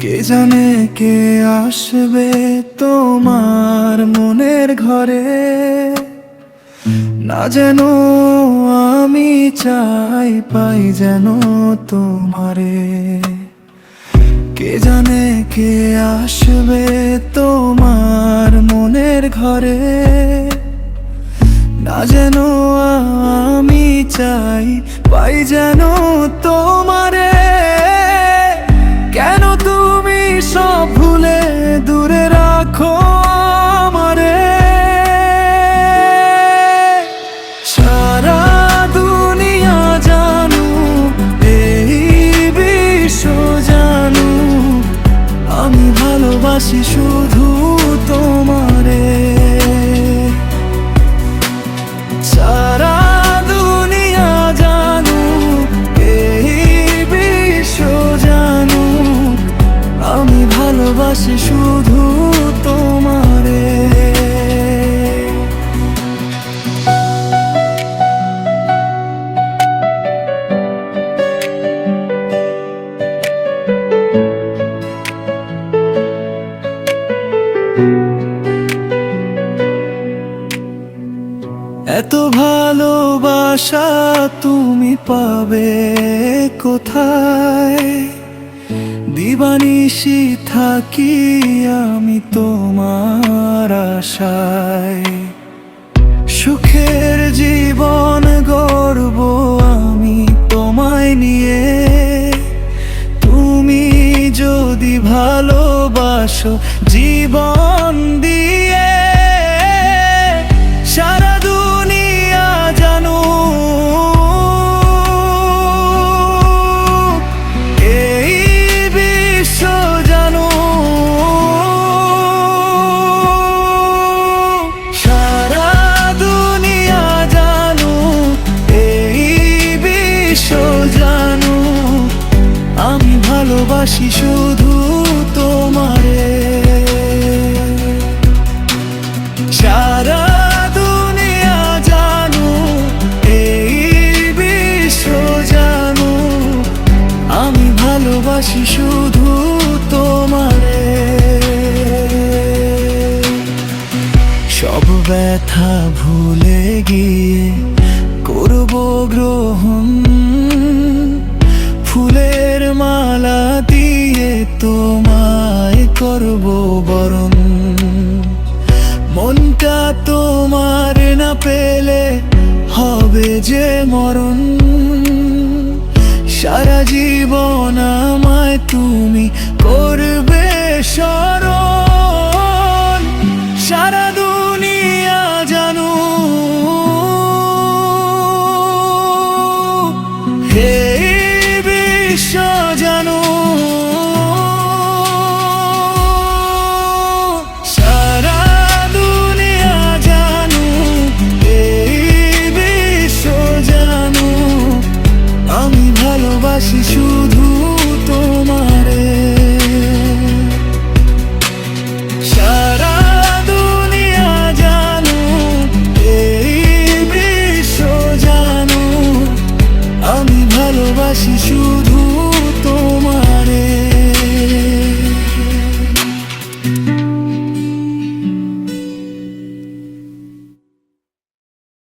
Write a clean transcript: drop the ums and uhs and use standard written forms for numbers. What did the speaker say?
কে জানে কে আসবে তোমার মনের ঘরে, না যেন আমি চাই পাই যেন তোমারে। কে জানে কে আসবে তোমার মনের ঘরে, না যেন আমি চাই পাই যেন তোমারে। কেন তুমি সব ভুলে দূরে রাখো আমারে? সারা দুনিয়া জানু, এই বিশ্ব জানু, আমি ভালোবাসি শুধু তোমারে। সারা দুনিয়া জানু, এই বিশ্ব জানু, আমি ভালোবাসি শুধু তোমারে। এত ভালোবাসা তুমি পাবে কোথায়? দিবানিশি থাকি আমি তোমার আশায়। সুখের জীবন গড়ব আমি তোমায় নিয়ে। তুমি যদি ভালোবাসো জীবন দিয়ে, সারা দুনিয়া জানু, এই বিশ্ব জানু, সারা দুনিয়া জানু, এই বিশ্ব জানু, আমি ভালোবাসি শুধু তোমারে। সারা দুনিয়া জানু, এই বিশ্ব জানু, আমি ভালোবাসি শুধু তোমারে। সব ব্যথা ভুলে গিয়ে করব গ্রহণ, ফুলের মালা দিয়ে তোমায় করব বরণ। মনটা তোমার না পেলে হবে যে মরণ। সারা জীবন আমায় তুমি